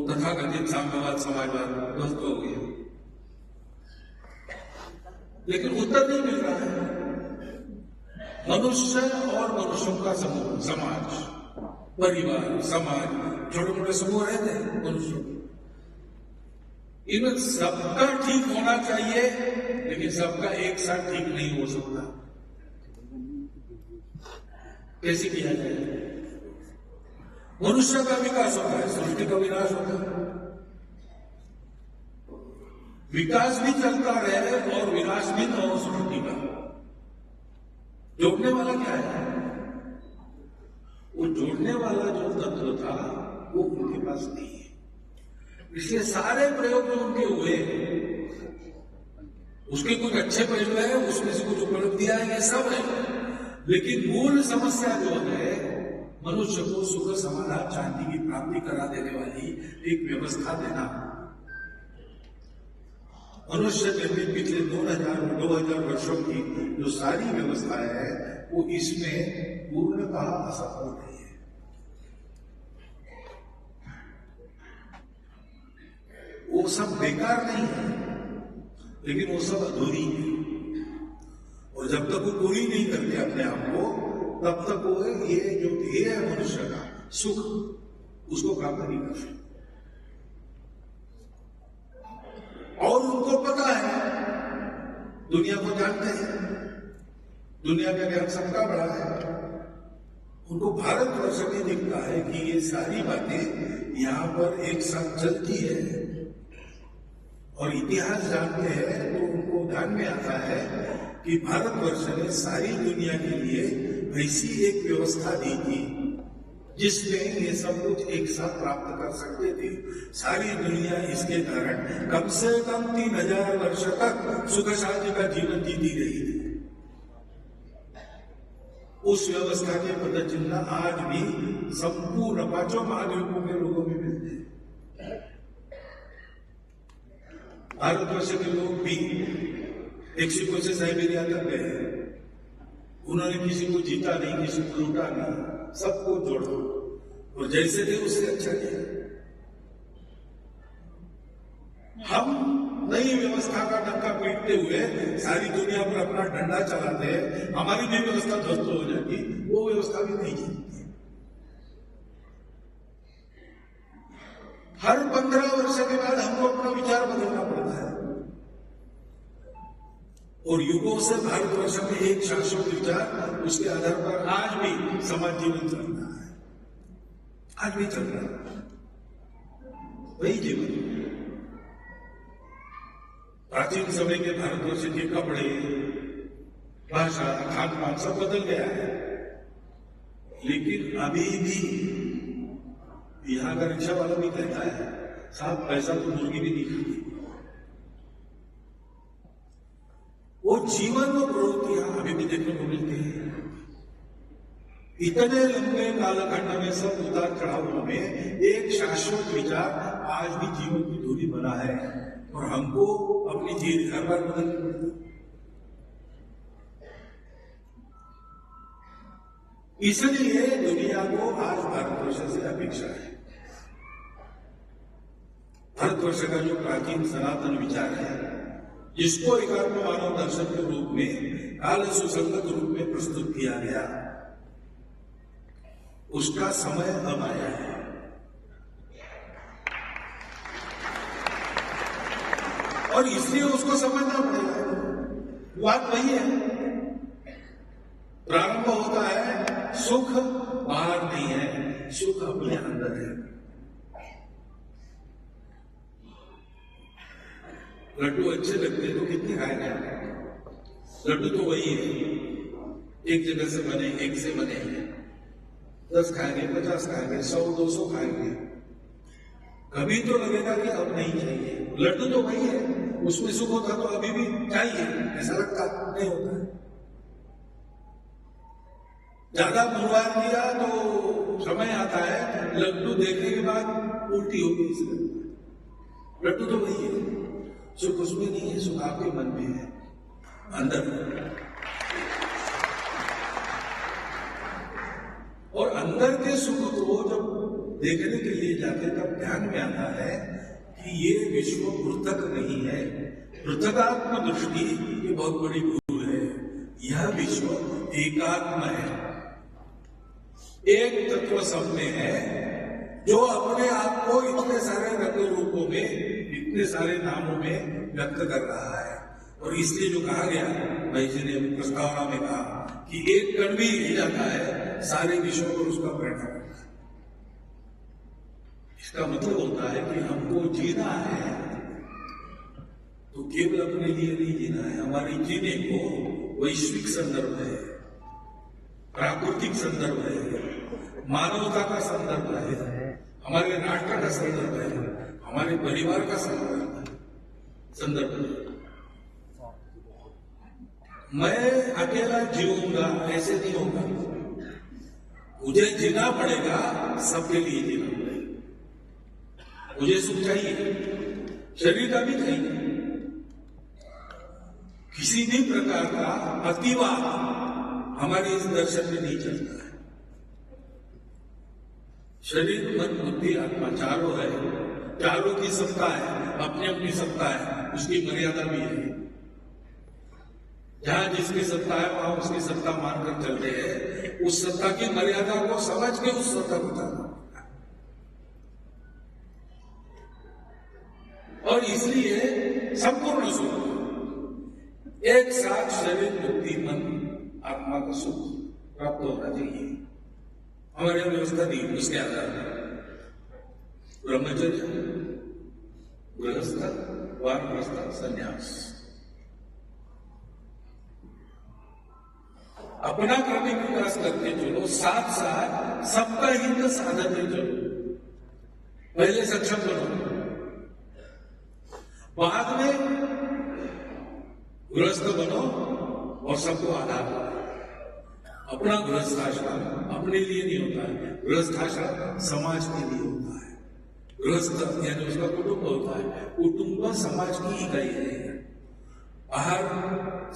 तथाकथित साम्यवाद समाजवाद ध्वस्त हो गया, लेकिन उत्तर नहीं मिल रहा है। मनुष्य और मनुष्यों का समूह, समाज, परिवार, समाज, छोटे मोटे समूह रहते हैं मनुष्यों, इनमें सबका ठीक होना चाहिए, लेकिन सबका एक साथ ठीक नहीं हो सकता। कैसे किया जाए? मनुष्य का विकास होता है, सृष्टि का विनाश होता है। विकास भी चलता रहे और विनाश भी न हो सृष्टि का। जोड़ने वाला क्या है? वो जोड़ने वाला जो तत्व था वो उनके पास नहीं है। इसलिए सारे प्रयोग जो उनके हुए, उसके कुछ अच्छे पहलू है, उसमें से कुछ उपलब्धियां हैं, ये सब है, लेकिन मूल समस्या जो है, मनुष्य को सुख समाधान शांति की प्राप्ति करा देने वाली एक व्यवस्था देना। मनुष्य के पिछले 2000 वर्षों की जो सारी व्यवस्था है वो इसमें पूर्णतः असफल रही है। वो सब बेकार नहीं है, लेकिन वो सब अधूरी है, और जब तक वो पूरी नहीं करते अपने आप को, तब तक वो ये जो ध्येय है मनुष्य का सुख, उसको प्राप्त नहीं कर सकते। और उनको पता है, दुनिया को जानते हैं, दुनिया का ज्ञान सबका बड़ा है, उनको भारतवर्ष में दिखता है कि ये सारी बातें यहां पर एक साथ चलती है, और इतिहास जानते हैं तो उनको ध्यान में आता है कि भारतवर्ष ने सारी दुनिया के लिए ऐसी एक व्यवस्था दी थी जिसमें ये सब कुछ एक साथ प्राप्त कर सकते थे। सारी दुनिया इसके कारण कम से कम 3000 वर्ष तक सुख शांति का जीवन जीती रही थी। उस व्यवस्था के पदचिन्ह आज भी संपूर्ण 5 महाद्वीपों के लोगों में मिलते हैं। भारतवर्ष के लोग भी मेक्सिको से साइबेरिया तक गए, उन्होंने किसी को जीता नहीं, किसी को लूटा नहीं, सबको जोड़ा और जैसे थे उससे अच्छा किया। हम नई व्यवस्था का डंका पीटते हुए सारी दुनिया पर अपना डंडा चलाते हैं, हमारी भी व्यवस्था ध्वस्त हो जाती, वो व्यवस्था भी नहीं जीतती। हर 15 वर्ष के बाद हमको अपना विचार बदलना पड़ता है, और युगों से भारतवर्ष में एक शाश्वत विचार, उसके आधार पर आज भी समाज जीवन चल रहा है, आज भी चल रहा है वही जीवन। प्राचीन समय के भारतवर्ष के कपड़े, भाषा, खान पान सब बदल गया है, लेकिन अभी भी यहां का रिक्शा वाला भी कहता है, साहब पैसा तो मुर्गी भी नहीं खाती। वो जीवन और प्रवृत्तियां अभी भी देखने को मिलती है। इतने लंबे कालखंड में सब उतार चढ़ावों में एक शाश्वत विचार आज भी जीवन की धुरी बना है, और हमको अपनी चीज हर बार बदलनी पड़ती। इसलिए दुनिया को आज भारतवर्ष से अपेक्षा है। भारतवर्ष का जो प्राचीन सनातन विचार है, जिसको एकात्म मानव दर्शन के रूप में काल सुसंगत रूप में प्रस्तुत किया गया, उसका समय अब आया है। और इसलिए उसको समझना पड़ेगा। बात वही है, प्रारंभ होता है, सुख बाहर नहीं है, सुख अपने अंदर है। लड्डू अच्छे लगते हैं तो कितने खाएंगे? लड्डू तो वही है, एक जगह से बने, एक से बने, 10 खाएंगे, 50 खाएंगे, 100, 200 खाएंगे, कभी तो लगेगा कि अब नहीं चाहिए। लड्डू तो वही है, उसमें सुख होता तो अभी भी चाहिए, ऐसा लगता नहीं होता है। ज्यादा बुलवार दिया तो समय आता है, लड्डू देखने के बाद उल्टी होगी। लड्डू तो वही है, सुख उसमें नहीं है, सुख आपके मन में है, अंदर। और अंदर के सुख को जब देखने के लिए जाते तब ध्यान में आता है कि ये विश्व पृथक नहीं है। पृथकात्म दृष्टि ये बहुत बड़ी भूल है। यह विश्व एकात्म है, एक तत्व सब में है, जो अपने आप को इतने सारे रंग रूपों में, इतने सारे नामों में व्यक्त कर रहा है। और इसलिए जो कहा गया, भाई जी ने प्रस्तावना में कहा कि एक कण भी हिल जाता है, सारे विश्व पर उसका परिणाम होता है। इसका मतलब होता है कि हमको जीना है तो केवल अपने लिए नहीं जीना है। हमारे जीने को वैश्विक संदर्भ है, प्राकृतिक संदर्भ है, मानवता का संदर्भ है, हमारे राष्ट्र का संदर्भ है, हमारे परिवार का संदर्भ है। मैं अकेला जीऊंगा ऐसे नहीं होगा, मुझे जीना पड़ेगा, सबके लिए जीना पड़ेगा। मुझे सुख चाहिए, शरीर का भी चाहिए। किसी भी प्रकार का अतिवाद हमारे इस दर्शन में नहीं चलता है। शरीर, मन, बुद्धि, आत्मा चारों है, चारों की सत्ता है, अपनी अपनी सत्ता है, उसकी मर्यादा भी है। जहां जिसकी सत्ता है वहां उसकी सत्ता मानकर चलते हैं। उस सत्ता की मर्यादा को समझ के उस सत्ता को चलना। और इसलिए संपूर्ण सुख एक साथ शरीर, बुद्धि, मन, आत्मा का सुख प्राप्त होना चाहिए। हमारे यहां व्यवस्था दी उसके आधार पर ब्रह्मचर्य, गृहस्थ, वानप्रस्थ, संन्यास। अपना क्रमिक विकास करके चलो, साथ साथ सबका हित साधते चलो। पहले सक्षम बनो, बाद में गृहस्थ बनो और सबको आधार दो। अपना गृहस्थाश्रम अपने लिए नहीं होता है, गृहस्थाश्रम समाज के लिए होता है। गृहस्थ यानी उसका कुटुंब होता है, कुटुंब समाज की इकाई है। बाहर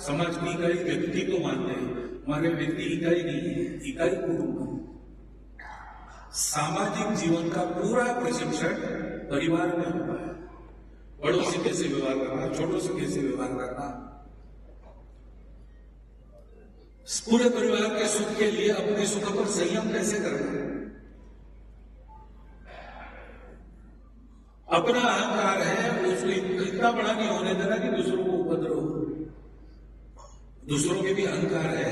समाज की इकाई व्यक्ति को मानते हैं, हमारे व्यक्ति इकाई नहीं है, इकाई कुटुंब है। सामाजिक जीवन का पूरा प्रशिक्षण परिवार में होता है। बड़ों से कैसे व्यवहार करना, छोटों से कैसे व्यवहार करना, पूरे परिवार के सुख के लिए अपने सुख पर संयम कैसे करना। अपना अहंकार है, उसको इतना बड़ा नहीं होने देना कि दूसरों को उपद्रव हो। दूसरों के भी अहंकार है,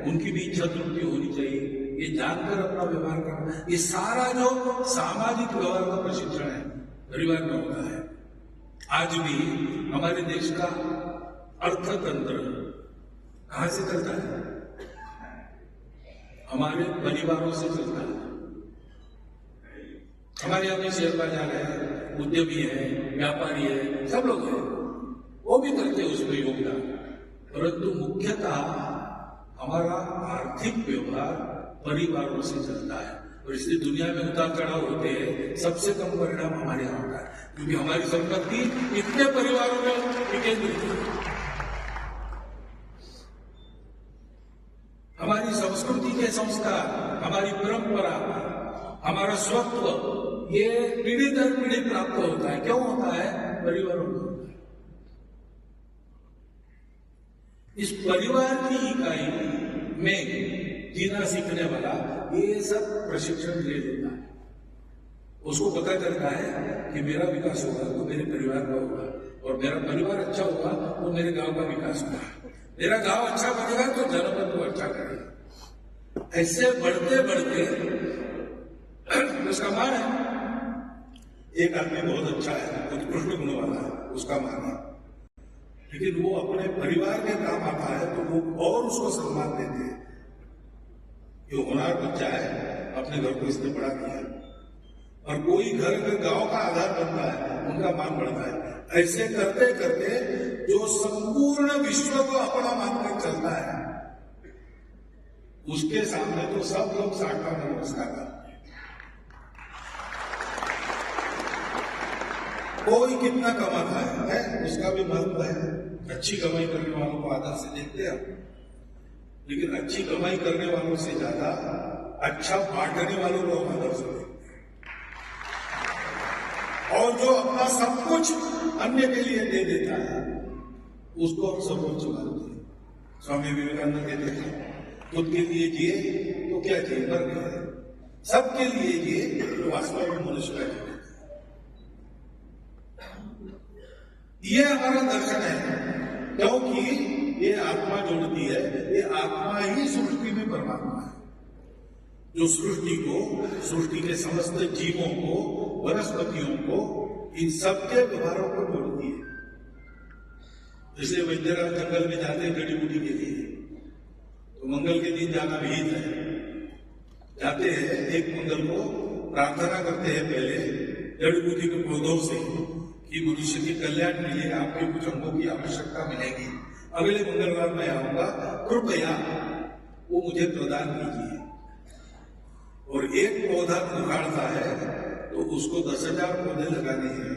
उनकी भी इच्छा तृप्ति होनी चाहिए, ये जानकर अपना व्यवहार करना। ये सारा जो सामाजिक व्यवहार का प्रशिक्षण है परिवार में होता है। आज भी हमारे देश का अर्थतंत्र कहां से चलता है? हमारे परिवारों से चलता है। हमारे यहाँ भी शेयर बाजार है, उद्यमी है, व्यापारी है, सब लोग हैं, वो भी करते हैं उसमें योगदान। परंतु मुख्यतः हमारा आर्थिक व्यवहार परिवारों से चलता है। और इसलिए दुनिया में उतार चढ़ाव होते हैं, सबसे कम परिणाम हमारे यहाँ होता है, क्योंकि हमारी संपत्ति इतने परिवारों में केंद्रित है। हमारी संस्कृति के संस्कार, हमारी परंपरा, हमारा स्वत्व, ये पीढ़ी दर पीढ़ी प्राप्त होता है। क्यों होता है? परिवारों में होता है। इस परिवार की इकाई में जीना सीखने वाला ये सब प्रशिक्षण ले लेता है। उसको पता चलता है कि मेरा विकास होगा तो मेरे परिवार का होगा, और मेरा परिवार अच्छा होगा तो मेरे गांव का विकास होगा, मेरा गांव अच्छा बनेगा तो जनपद को अच्छा करेगा। ऐसे बढ़ते बढ़ते उसका मान है। एक आदमी बहुत अच्छा है, उत्कृष्ट गुण वाला है, उसका मान है, लेकिन वो अपने परिवार के काम आता है तो लोग और उसको सम्मान देते हैं। ये होनहार बच्चा है, अपने घर को इसने बड़ा किया, और कोई घर के गांव का आधार बनता है, उनका मान बढ़ता है। ऐसे करते करते जो संपूर्ण विश्व को अपना मानकर चलता है, उसके सामने तो सब लोग साठा में नमस्कार करते हैं। कोई कितना कमाता है उसका भी महत्व है। अच्छी कमाई करने वालों को आदर से देखते हैं, लेकिन अच्छी कमाई करने वालों से ज्यादा अच्छा बांटने वालों को आदर से देखते हैं। और जो अपना सब कुछ अन्य के लिए दे देता है उसको हम सर्वोच्च मानते हैं। स्वामी विवेकानंद कहते थे खुद के लिए जिए तो क्या जिए, मर गए। सबके लिए जिए तो वास्तव में मनुष्य का जीवन। ये हमारा दर्शन है, क्योंकि ये आत्मा जोड़ती है। ये आत्मा ही सृष्टि में परमात्मा है, जो सृष्टि को, सृष्टि के समस्त जीवों को, वनस्पतियों को, इन सबके व्यवहारों को जोड़ती है। इसलिए वैद्यराज जंगल में जाते हैं जड़ी बूटी के लिए, तो मंगल के दिन जाना विहित है। जाते हैं, एक मंगल को प्रार्थना करते हैं पहले जड़ी बूटी के पौधों से कि मनुष्य के कल्याण के लिए आपके कुछ अंगों की आवश्यकता मिलेगी, अगले मंगलवार मैं आऊंगा, कृपया वो मुझे प्रदान कीजिए। और एक पौधा उखाड़ता है तो उसको 10,000 पौधे लगाने हैं।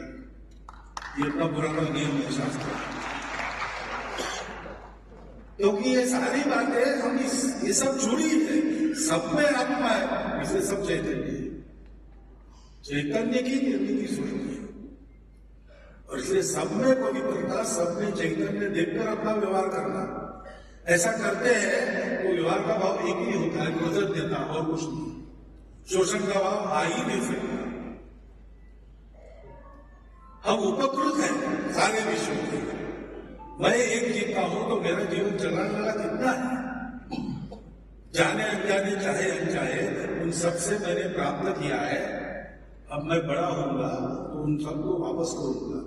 ये इतना पुराना नियम है शास्त्र, क्योंकि ये सारी बातें हम ये सब जुड़ी है, सब में आत्मा है, इसे सब चैतन्य है। चैतन्य की निर्मित सृष्टि है और इसलिए सब में पवित्रता, सब में चैतन्य देखकर अपना व्यवहार करना। ऐसा करते हैं तो व्यवहार का भाव एक ही होता है, मदद देना और कुछ नहीं। शोषण का भाव आ ही नहीं सकता। हम उपकृत हैं सारे विश्व के। मैं एक जीता हूं तो मेरा जीवन चलाने वाला कितना है, जाने अनजाने चाहे अनचाहे उन सबसे मैंने प्राप्त किया है। अब मैं बड़ा होऊंगा तो उन सबको वापस करूंगा।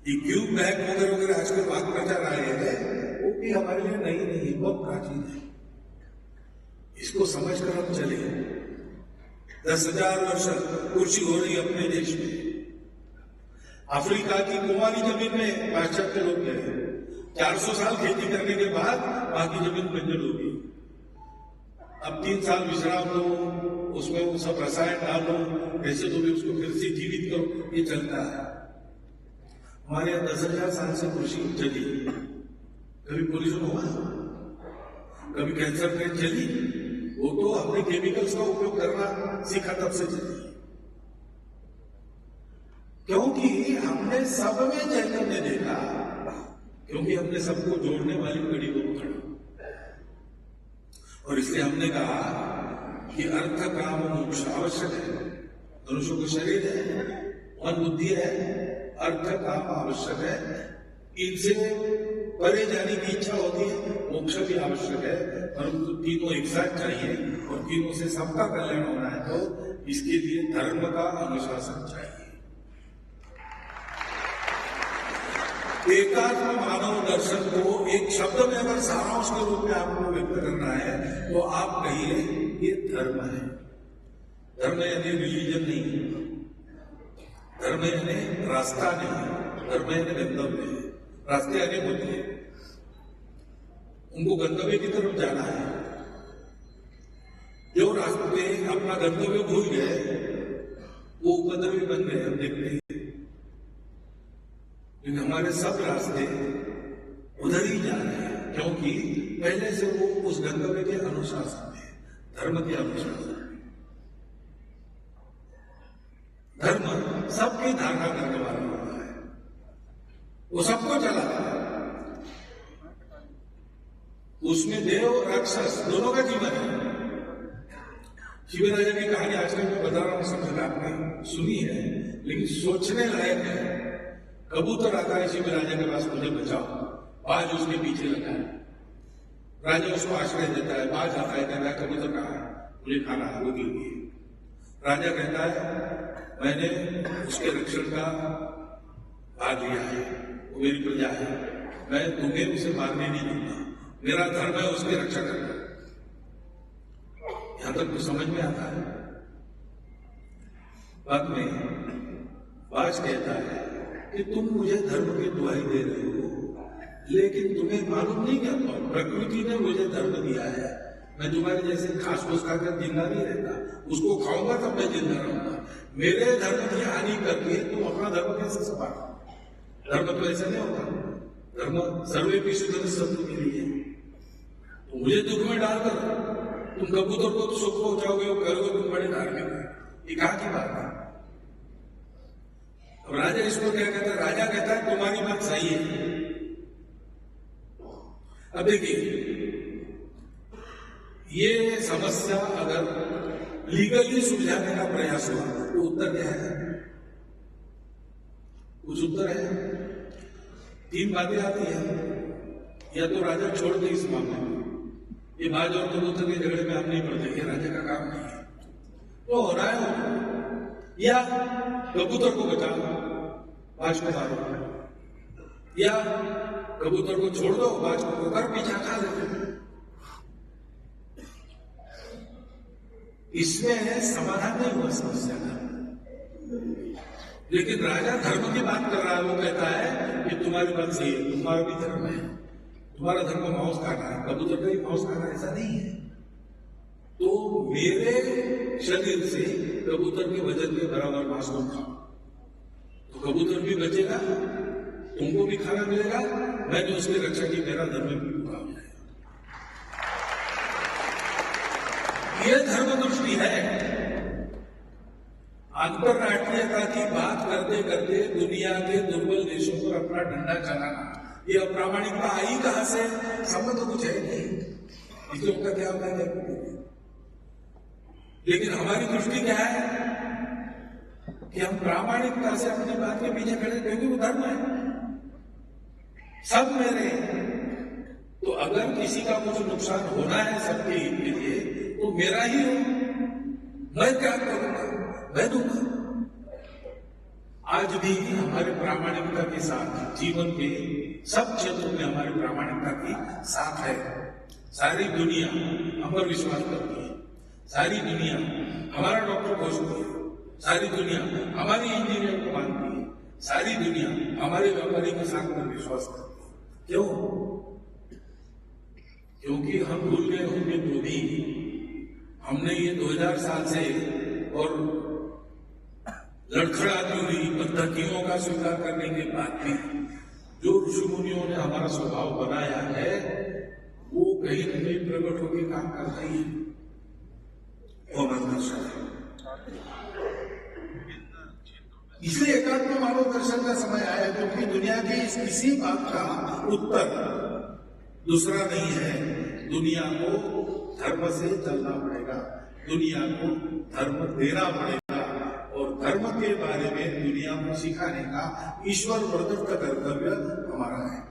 ये गिव बैक वगैरह आजकल बात प्रचार आए हैं, वो भी हमारे लिए नहीं, बहुत प्राचीन है। इसको समझकर हम चले। 10,000 वर्ष कृषि हो रही अपने देश में। अफ्रीका की कुमारी जमीन में पाश्चात्य लोग गए, 400 साल खेती करने के बाद बाकी जमीन बंजर हो गई। अब 3 साल विश्राम लो, उसमें वो सब रसायन डालो, कैसे तो भी उसको फिर से जीवित करो, ये चलता है। हमारे यहाँ 10,000 साल से कृषि चली, कभी पोल्यूशन हुआ, कभी कैंसर ट्रेन चली, वो तो अपने केमिकल्स का उपयोग करना सीखा तब से चली, क्योंकि हमने सब में चैतन्य देखा, क्योंकि हमने सबको जोड़ने वाली कड़ी को पकड़ा। और इसलिए हमने कहा कि अर्थ काम मोक्ष आवश्यक है। मनुष्य को शरीर है, मन बुद्धि है, अर्थ काम आवश्यक है। इनसे परे जाने की इच्छा होती है, मोक्ष भी आवश्यक है, परंतु तीनों एक साथ चाहिए और तीनों से सबका कल्याण होना है तो इसके लिए धर्म का अनुशासन चाहिए। एकात्म मानव दर्शन को एक शब्द में अगर सारांश के रूप में आपको व्यक्त करना है तो आप कहिए ये धर्म है। धर्म यानी रिलीजन नहीं, धर्म यानी रास्ता नहीं, धर्म यानी गंतव्य है। रास्ते आगे होते हैं, उनको गंतव्य की तरफ जाना है। जो रास्ते अपना गंतव्य भूल गए वो उपद्रवी बन गए, हम देखते हैं। लेकिन हमारे सब रास्ते उधर ही जा रहे हैं, क्योंकि पहले से वो उस गंतव्य के अनुशासन में, धर्म के अनुशासन में। धर्म सबकी धारणा करने वाला होता है, वो सबको चलाता है। उसमें देव और राक्षस दोनों का जीवन है। शिव राजा की कहानी आजकल मैं बता रहा हूं, समझ आपने सुनी है, लेकिन सोचने लायक है। कबूतर आता है शिव राजा के पास, मुझे बचाओ, बाज उसके पीछे लगा है। राजा उसको आश्रय देता है, बाज आता है, कहता है कबूतर कहाँ है, मुझे खाना है, वो गिर गई। राजा कहता है मैंने उसके रक्षण का भाग लिया है, वो मेरी प्रजा है, मैं तुम्हें उसे मारने नहीं दूंगा, मेरा धर्म है उसकी रक्षा करना। यहां तक तो समझ में आता है। बाद में बाज कहता है कि तुम मुझे धर्म की दुहाई दे रहे हो, लेकिन तुम्हें मालूम नहीं क्या, प्रकृति ने मुझे धर्म दिया है। मैं तुम्हारे जैसे घास फूस खाकर जिंदा नहीं रहता, उसको खाऊंगा तब मैं जिंदा रहूंगा। मेरे धर्म की हानि करके तुम अपना धर्म कैसे संभालो? धर्म तो ऐसा नहीं होता। धर्म सर्वे की सुधर शत्रु के लिए। तो मुझे दुख में डालकर तुम कबूतर को सुख पहुंचाओगे, वो कहोगे तुम बड़े धार्मिक हो, ये कहां की बात है? अब राजा इसको क्या कहता है? राजा कहता है तुम्हारी बात सही है। अब देखिए, ये समस्या अगर लीगली सुलझाने का प्रयास हुआ तो उत्तर क्या है? कुछ उत्तर है? 3 बातें आती हैं। या तो राजा छोड़ दे इस मामले में, ये बाज और कबूतर के झगड़े में हम नहीं पड़ते, ये राजा का काम नहीं है, तो हो रहा है। या कबूतर को बचा लो, बाज को मारो, या कबूतर को छोड़ दो, बाज को पकड़ पीछा खा लेते। इसमें समाधान नहीं हुआ समस्या का। लेकिन राजा धर्म की बात कर रहा है। वो कहता है कि तुम्हारी बात सही है, तुम्हारा भी धर्म है, तुम्हारा धर्म मांस खाना है, कबूतर का ही मांस खाना, ऐसा नहीं है। तो मेरे शरीर से कबूतर के वजन के बराबर मांस तुम खाओ, तो कबूतर भी बचेगा, तुमको भी खाना मिलेगा, मैंने उसकी रक्षा की, मेरा धर्म भी पूरा हो जाएगा। यह धर्म दृष्टि है। अंतरराष्ट्रीयता की बात करते करते दुनिया के दुर्बल देशों पर अपना डंडा चलाना, ये अप्रामाणिकता आई कहां से? संबंध तो कुछ है नहीं, इसलिए उनका क्या होता है। लेकिन हमारी दृष्टि क्या है कि हम प्रामाणिकता से अपनी बात के पीछे खड़े, क्योंकि वो धर्म है, सब मेरे। तो अगर किसी का कुछ नुकसान होना है सबके हित के लिए, तो मेरा ही हो, मैं क्या करूंगा, मैं दूंगा। आज भी हमारे प्रामाणिकता के साथ जीवन के सब क्षेत्रों में हमारी प्रामाणिकता की साथ है। सारी दुनिया हम पर विश्वास करती है, सारी दुनिया हमारा डॉक्टर खोजती है, सारी दुनिया हमारी इंजीनियर को मानती है, सारी दुनिया हमारे व्यापारी के साथ पर विश्वास करती है। क्यों? क्योंकि हम भूल गए होंगे तो भी हमने ये 2000 साल से और लड़खड़ाती हुई पद्धतियों का स्वीकार करने के बाद भी जो ऋषि मुनियों ने हमारा स्वभाव बनाया है, वो कहीं न कहीं प्रकट होकर काम करता ही है। इसलिए एकात्म मानव दर्शन का समय आया, क्योंकि दुनिया की इस किसी बात का उत्तर दूसरा नहीं है। दुनिया को धर्म से चलना पड़ेगा, दुनिया को धर्म देना पड़ेगा, और धर्म के बारे में दुनिया को सिखाने का ईश्वर प्रदत्त कर्तव्य हमारा है।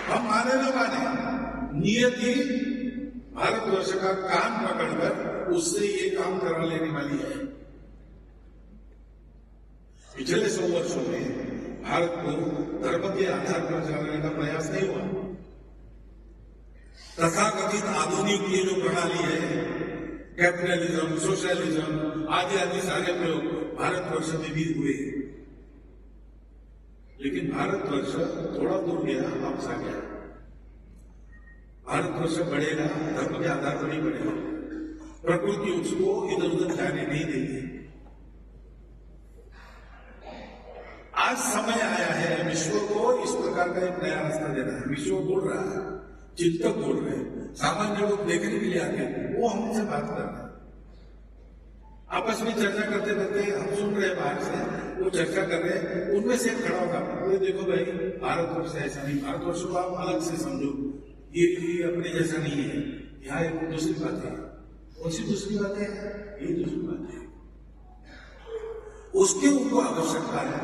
हम माने न माने, नियति भारतवर्ष का कान पकड़कर उससे ये काम करा लेने वाली है। पिछले 100 वर्षों में भारत को धर्म के आधार पर चलाने का प्रयास नहीं हुआ। तथाकथित आधुनिक ये जो प्रणाली है, कैपिटलिज्म, सोशलिज्म आदि आदि सारे प्रयोग भारतवर्ष में भी हुए, लेकिन भारतवर्ष थोड़ा दूर गया, वापस आ गया। भारतवर्ष बढ़ेगा, धर्म के आधार पर नहीं बढ़ेगा। प्रकृति उसको इधर उधर जाने नहीं देगी। आज समय आया है विश्व को इस प्रकार का एक नया रास्ता देना है। विश्व बोल रहा है, चिंतक बोल रहे हैं, सामान्य लोग देखने के लिए आते हैं, वो हमसे बात कर रहे हैं। आपस में चर्चा करते करते हम सुन रहे हैं, बाहर से वो चर्चा कर रहे हैं, उनमें से खड़ा होगा, तो देखो भाई भारतवर्ष ऐसा नहीं, भारतवर्ष को आप अलग से समझो, ये अपने जैसा नहीं है। यहाँ एक दूसरी बात है। कौन सी दूसरी बात है? ये दूसरी बात है, उसके उनको आवश्यकता है,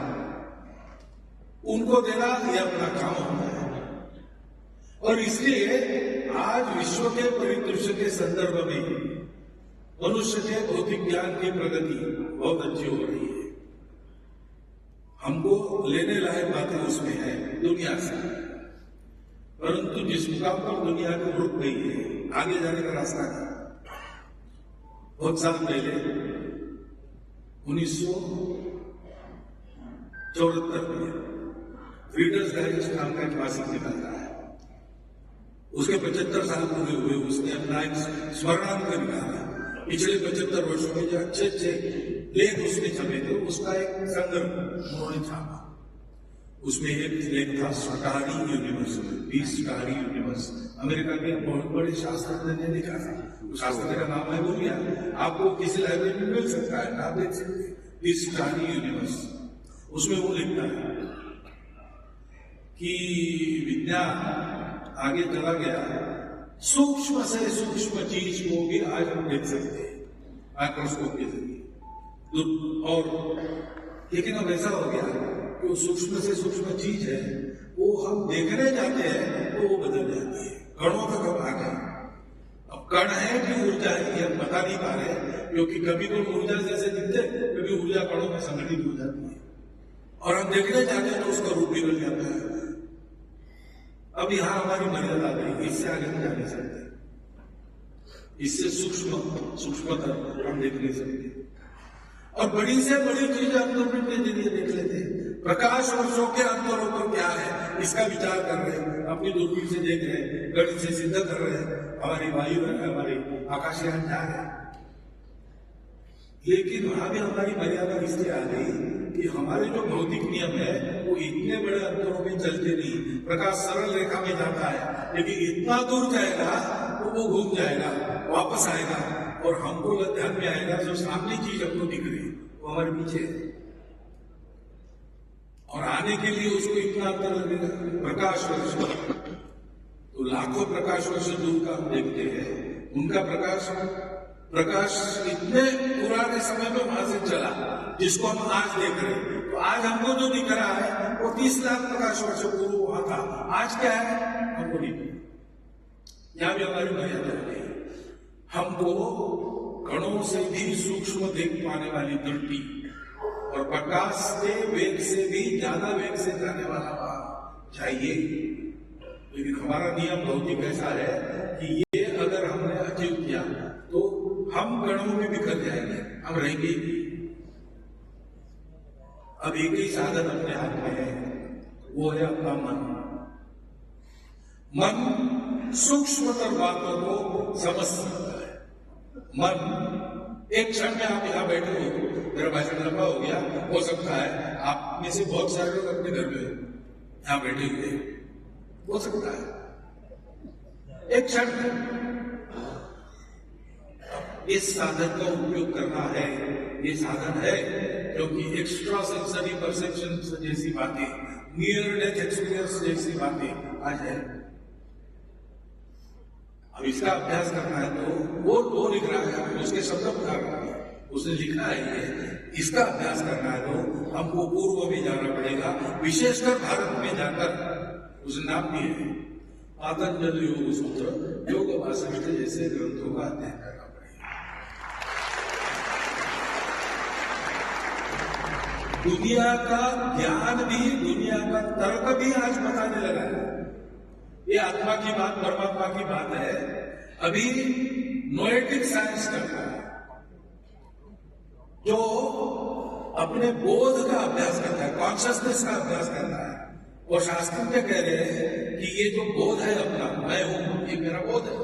उनको देना यह अपना काम होता है। और इसलिए आज विश्व के परिदृश्य के संदर्भ में मनुष्य के भौतिक ज्ञान की प्रगति बहुत अच्छी हो रही है। हमको लेने लायक बातें उसमें है दुनिया से, परंतु जिस मुकाम पर दुनिया को रुक गई है, आगे जाने का रास्ता नहीं। बहुत साल पहले 1974 में रीडर्स डाइजेस्ट नाम का एक मासिक निकलता है, उसके 75 साल पूरे हुए। उसने अपना एक स्मरणांक निकाला, पिछले 75 वर्षों में जो अच्छे अच्छे लेख उसने छपे थे, उसका एक संग्रह उन्होंने छापा। उसमें एक लेख था शाकाहारी यूनिवर्स, 20 शाकाहारी यूनिवर्स, अमेरिका के बहुत बड़े शास्त्रज्ञ ने लिखा था। शास्त्र का नाम है गुरिया, आपको किसी लाइब्रेरी में मिल सकता है, आप देख सकते हैं, दिस टाइनी यूनिवर्स। उसमें वो लिखता है कि विज्ञान आगे चला गया, सूक्ष्म से सूक्ष्म चीज को भी आज हम देख सकते हैं माइक्रोस्कोप के जरिए। और लेकिन अब ऐसा हो गया कि वो सूक्ष्म से सूक्ष्म चीज है, वो हम देखने जाते हैं तो वो बदल जाती है, कणों तक हम आ गए। अब कण है कि ऊर्जा है ये हम बता नहीं पा रहे, क्योंकि कभी तो ऊर्जा जैसे दिखते, कभी ऊर्जा कणों में संगठित हो जाती है, और हम देखने जाते हैं तो उसका रूप बिगड़ जाता है। अब यहां हमारी मर्यादा आ गई, इससे आगे हम जा नहीं सकते, इससे सूक्ष्मतर हम देख नहीं सकते। और बड़ी से बड़ी चीज अंतर्मन के जरिए देख लेते हैं। प्रकाश वर्षों के अंतरों पर क्या है इसका विचार कर रहे हैं, अपनी दूरबीन से देख रहे हैं, गणित से सिद्ध कर रहे हैं, हमारी वायु है, हमारी आकाशयान जा रहे हैं। लेकिन वहां भी हमारी मर्यादा इसलिए आ गई कि हमारे जो भौतिक नियम है वो इतने बड़े अंतरों में चलते नहीं। प्रकाश सरल रेखा में जाता है, लेकिन इतना दूर जाएगा तो वो घूम जाएगा, वापस आएगा, और हमको ध्यान में आएगा जो सामने चीज हमको दिख रही है वो हमारे पीछे है, और आने के लिए उसको इतना अंतर लगेगा प्रकाश वर्ष। तो लाखों प्रकाश वर्ष दूर का हम देखते हैं, उनका प्रकाश इतने पुराने समय में वहां से चला जिसको हम आज देख रहे हैं। तो आज हमको जो दिख रहा है वो 30 लाख प्रकाश वर्ष पूर्व वहां था, आज क्या है हमको नहीं पता। यहां भी हमारी मर्यादा है, हमको कणों से भी सूक्ष्म देख पाने वाली दृष्टि और प्रकाश के वेग से भी ज्यादा वेग से जाने वाला वहां चाहिए। लेकिन हमारा नियम भौतिक ऐसा है कि ये अगर हमने अचीव किया तो हम कणों में बिखर जाएंगे, हम रहेंगे। अब एक ही साधन अपने हाथ में है, वो है अपना मन। मन सूक्ष्मतर बातों को समझ सकता है। मन एक क्षण में आप यहां बैठे हो, मेरा भाषण लंबा हो गया, हो सकता है आप में से बहुत सारे लोग अपने घर में यहां बैठे हुए, हो सकता है एक क्षण में। इस साधन का उपयोग करना है, ये साधन है क्योंकि एक्स्ट्रा सेंसरी परसेप्शन जैसी बातें, नियर डेथ एक्सपीरियंस जैसी बातें आज है। अब इसका अभ्यास करना है तो वो लिख रहा है, उसके शब्द बता रहा है, उसने लिखा है ये, इसका अभ्यास करना है तो हमको पूर्व में जाना पड़ेगा, विशेषकर भारत में जाकर। उस नाम भी है पातंजलि योग सूत्र, योग वासिष्ठ जैसे ग्रंथों का अध्ययन करना पड़ेगा। दुनिया का ज्ञान भी, दुनिया का तर्क भी आज बताने लगा है ये आत्मा की बात, परमात्मा की बात है। अभी नोएटिक साइंस करता है जो अपने बोध का अभ्यास करता है, कॉन्शियसनेस का अभ्यास करता है। और शास्त्र में कह रहे हैं कि ये जो बोध है अपना, मैं हूं, ये मेरा बोध है।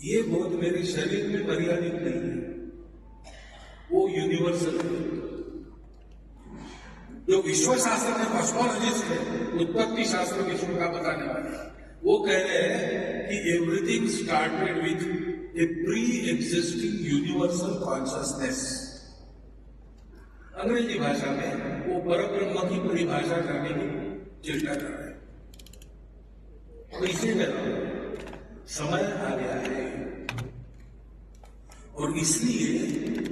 ये बोध मेरे शरीर में मर्यादित नहीं है, वो यूनिवर्सल है। जो विश्व शास्त्र में कॉस्मोलॉजिस्ट है, उत्पत्ति शास्त्र विश्व का बताने वाले, वो कह रहे हैं कि everything started with A pre existing universal consciousness. अंग्रेजी भाषा में वो परब्रह्म की परिभाषा करने की चेष्टा कर रहे हैं। तो इसीलिए समय आ गया है, और इसलिए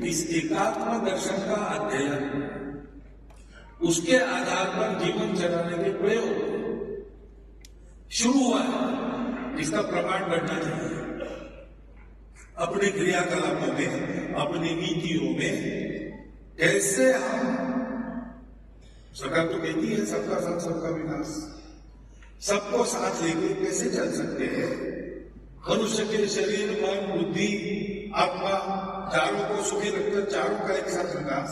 इस एकात्म दर्शन का अध्ययन, उसके आधार पर जीवन चलाने के प्रयोग शुरू हुआ है, इसका प्रमाण बढ़ना चाहिए। अपने क्रियाकलापों में, अपनी नीतियों में कैसे हम, सरकार तो कहती है सबका साथ सबका विकास, सबको साथ लेके कैसे चल सकते हैं। मनुष्य के शरीर, मन, बुद्धि, आत्मा, चारों को सुखी रखकर चारों का एक साथ विकास,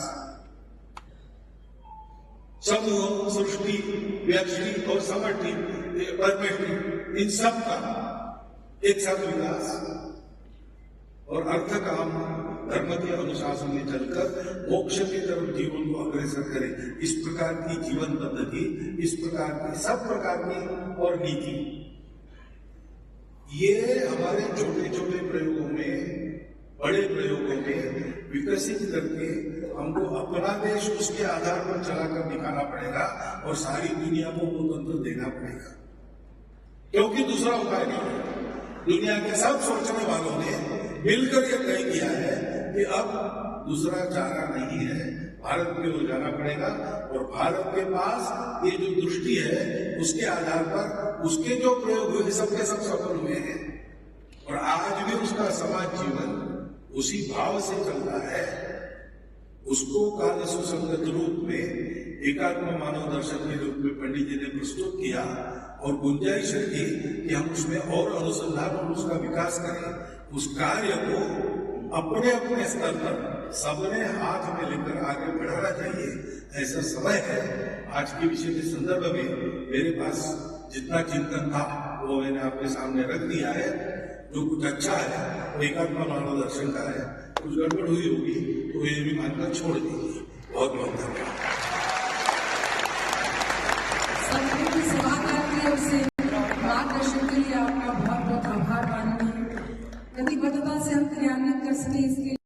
समूह, सृष्टि, व्यष्टि और समष्टि, परमेष्टि, इन सब का एक साथ विकास, और अर्थ काम धर्म के अनुशासन में चलकर मोक्ष की तरफ जीवन को अग्रसर करें। इस प्रकार की जीवन पद्धति, इस प्रकार की सब प्रकार की और नीति, ये हमारे छोटे छोटे प्रयोगों में, बड़े प्रयोगों में विकसित करके हमको अपना देश उसके आधार पर चलाकर दिखाना पड़ेगा और सारी दुनिया को वो तंत्र देना पड़ेगा, क्योंकि दूसरा उपाय नहीं है। दुनिया के सब सोचने वालों ने मिलकर यह तय किया है कि अब दूसरा चारा नहीं है, भारत में हो जाना पड़ेगा। और भारत के पास ये जो दृष्टि है उसके आधार पर उसके जो प्रयोग हुए सबके सब सफल हुए हैं और आज भी उसका समाज जीवन उसी भाव से चलता है। उसको काल सुसंगत रूप में एकात्म मानव दर्शन के रूप में पंडित जी ने प्रस्तुत किया और गुंजाइश रखी कि हम उसमें और अनुसंधान और उसका विकास करें। उस कार्य को अपने अपने स्तर पर सबने हाथ में लेकर आगे बढ़ाना चाहिए। ऐसा समय है। आज के विषय के संदर्भ में मेरे पास जितना चिंतन था वो मैंने आपके सामने रख दिया है। जो कुछ अच्छा है वो एकात्म मानव दर्शन का है, कुछ गड़बड़ हुई होगी तो ये भी मानकर छोड़ दीजिए। बहुत बहुत धन्यवाद। सभागार की ओर से मार्गदर्शन के लिए आपका बहुत बहुत आभार माननीय। प्रतिबद्धता से हम क्रियान्वित कर सके इसके